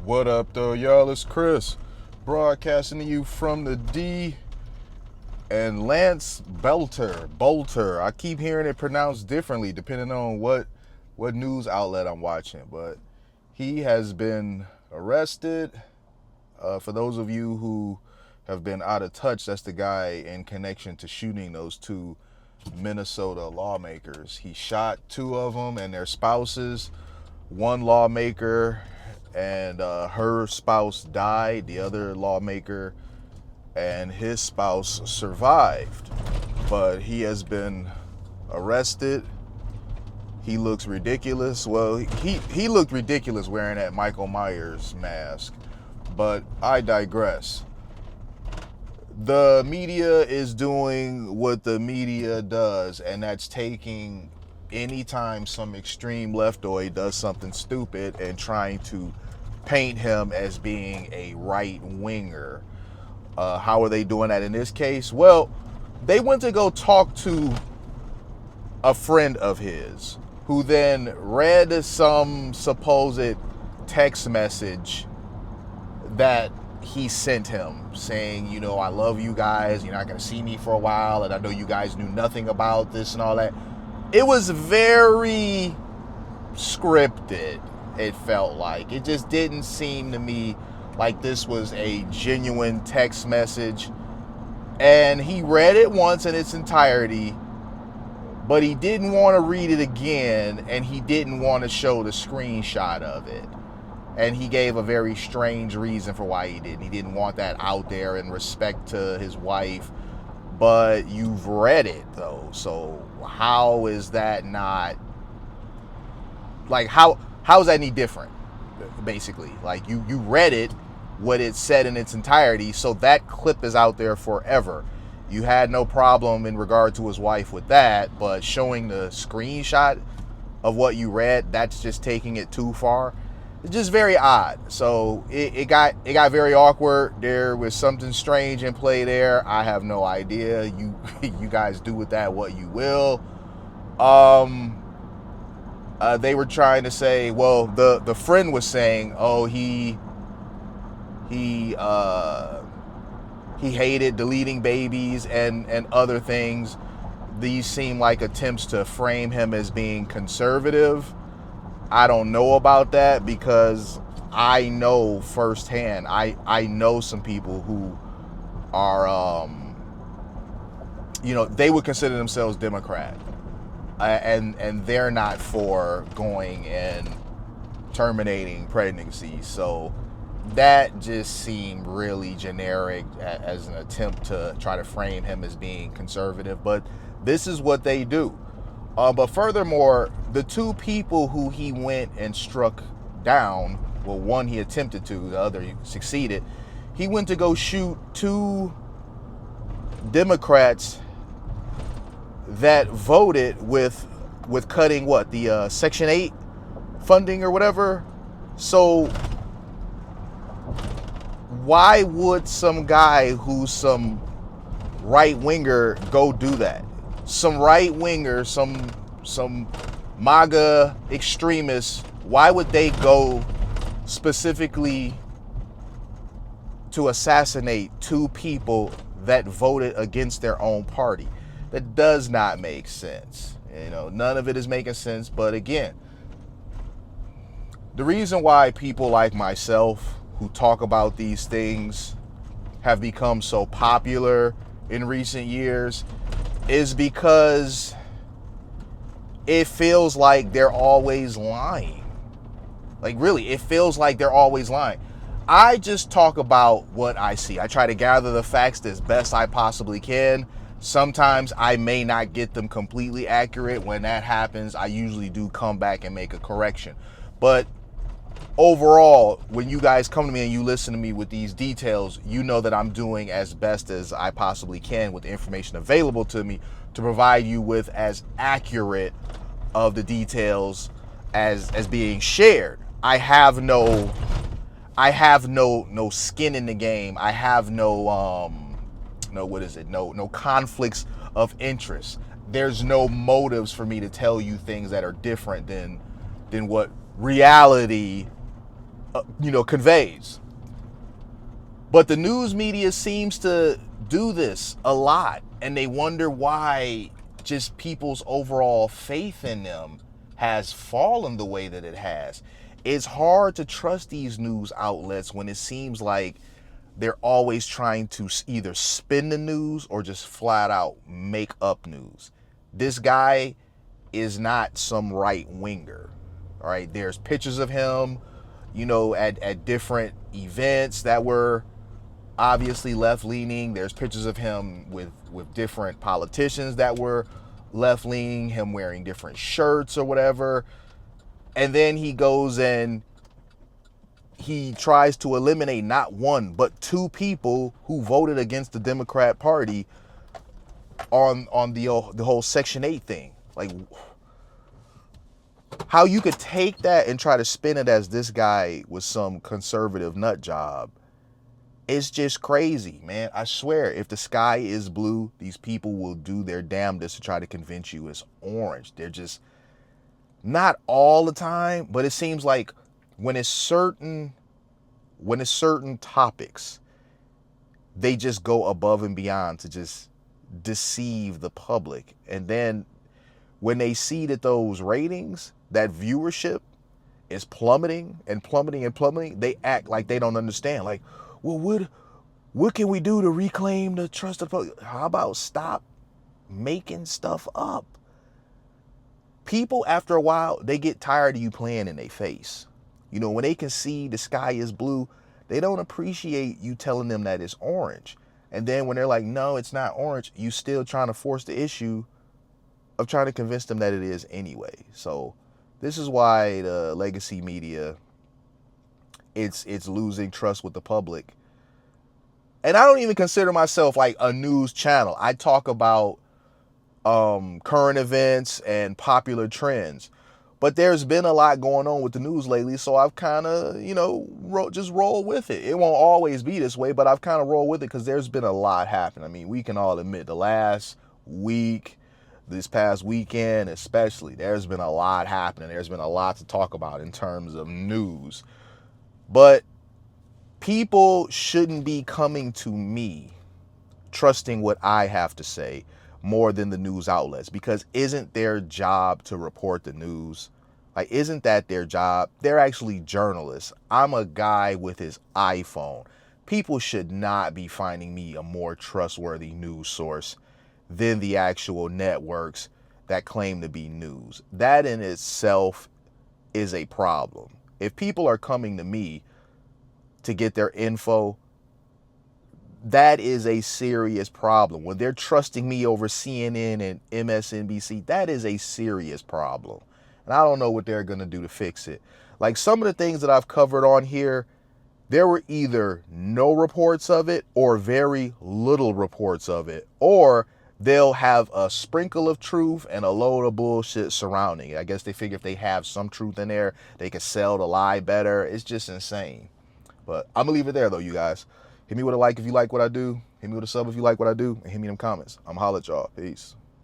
What up, though, y'all? It's Chris, broadcasting to you from the D. And Vance Boelter. I keep hearing it pronounced differently depending on what news outlet I'm watching. But he has been arrested. For those of you who have been out of touch, that's the guy in connection to shooting those two Minnesota lawmakers. He shot two of them and their spouses. One lawmaker and her spouse died. The other lawmaker and his spouse survived. But he has been arrested. He looks ridiculous. Well, he looked ridiculous wearing that Michael Myers mask. But I digress. The media is doing what the media does, and that's taking anytime some extreme leftoid does something stupid and trying to paint him as being a right winger. How are they doing that in this case? Well, they went to go talk to a friend of his who then read some supposed text message that he sent him saying, you know, I love you guys. You're not going to see me for a while. And I know you guys knew nothing about this and all that. It was very scripted. It felt like it just didn't seem to me like this was a genuine text message. And he read it once in its entirety, but he didn't want to read it again, and he didn't want to show the screenshot of it. And he gave a very strange reason for why he didn't. He didn't want that out there in respect to his wife. But you've read it, though. So how is that not... Like, how is that any different, basically? Like, you read it, what it said in its entirety, so that clip is out there forever. You had no problem in regard to his wife with that, but showing the screenshot of what you read, that's just taking it too far. It's just very odd. So it got very awkward. There was something strange in play there. I have no idea. You guys do with that what you will. They were trying to say, well, the friend was saying, oh, he hated deleting babies and other things. These seem like attempts to frame him as being conservative. I don't know about that because I know firsthand. I know some people who are, they would consider themselves Democrat, and they're not for going and terminating pregnancies. So that just seemed really generic as an attempt to try to frame him as being conservative. But this is what they do. But furthermore, the two people who he went and struck down, well, one he attempted to, the other he succeeded. He went to go shoot two Democrats that voted with cutting what, the Section 8 funding or whatever. So why would some guy who's some right winger go do that? Some right winger, some MAGA extremists, why would they go specifically to assassinate two people that voted against their own party? That does not make sense. None of it is making sense. But again, the reason why people like myself who talk about these things have become so popular in recent years is because it feels like they're always lying. Like, really, it feels like they're always lying. I just talk about what I see. I try to gather the facts as best I possibly can. Sometimes I may not get them completely accurate. When that happens, I usually do come back and make a correction. But overall, when you guys come to me and you listen to me with these details, you know that I'm doing as best as I possibly can with the information available to me to provide you with as accurate of the details as being shared. I have no skin in the game. I have no conflicts of interest. There's no motives for me to tell you things that are different than what reality conveys. But the news media seems to do this a lot, and they wonder why just people's overall faith in them has fallen the way that it has. It's hard to trust these news outlets when it seems like they're always trying to either spin the news or just flat out make up news. This guy is not some right winger. All right, there's pictures of him, at different events that were obviously left leaning. There's pictures of him with different politicians that were left leaning, him wearing different shirts or whatever. And then he goes and he tries to eliminate not one but two people who voted against the Democrat Party on the whole Section 8 thing. Like, how you could take that and try to spin it as this guy was some conservative nut job, it's just crazy, man. I swear, if the sky is blue, these people will do their damnedest to try to convince you it's orange. They're just, not all the time, but it seems like when it's certain topics, they just go above and beyond to just deceive the public. And then when they see that those ratings, that viewership is plummeting and plummeting and plummeting, they act like they don't understand. Like, well, what can we do to reclaim the trust of the public? How about stop making stuff up? People, after a while, they get tired of you playing in their face. When they can see the sky is blue, they don't appreciate you telling them that it's orange. And then when they're like, no, it's not orange, you still trying to force the issue of trying to convince them that it is anyway. So this is why the legacy media, it's losing trust with the public. And I don't even consider myself like a news channel. I talk about current events and popular trends. But there's been a lot going on with the news lately, so I've kind of, just roll with it. It won't always be this way, but I've kind of rolled with it because there's been a lot happening. I mean, we can all admit the last week, this past weekend especially, there's been a lot happening. There's been a lot to talk about in terms of news. But people shouldn't be coming to me trusting what I have to say more than the news outlets, because isn't their job to report the news? Like, isn't that their job? They're actually journalists. I'm a guy with his iPhone. People should not be finding me a more trustworthy news source than the actual networks that claim to be news. That in itself is a problem. If people are coming to me to get their info, that is a serious problem. When they're trusting me over CNN and MSNBC, that is a serious problem. And I don't know what they're going to do to fix it. Like, some of the things that I've covered on here, there were either no reports of it or very little reports of it. Or they'll have a sprinkle of truth and a load of bullshit surrounding it. I guess they figure if they have some truth in there, they can sell the lie better. It's just insane. But I'm going to leave it there, though, you guys. Hit me with a like if you like what I do. Hit me with a sub if you like what I do. And hit me in them comments. I'm holla at y'all. Peace.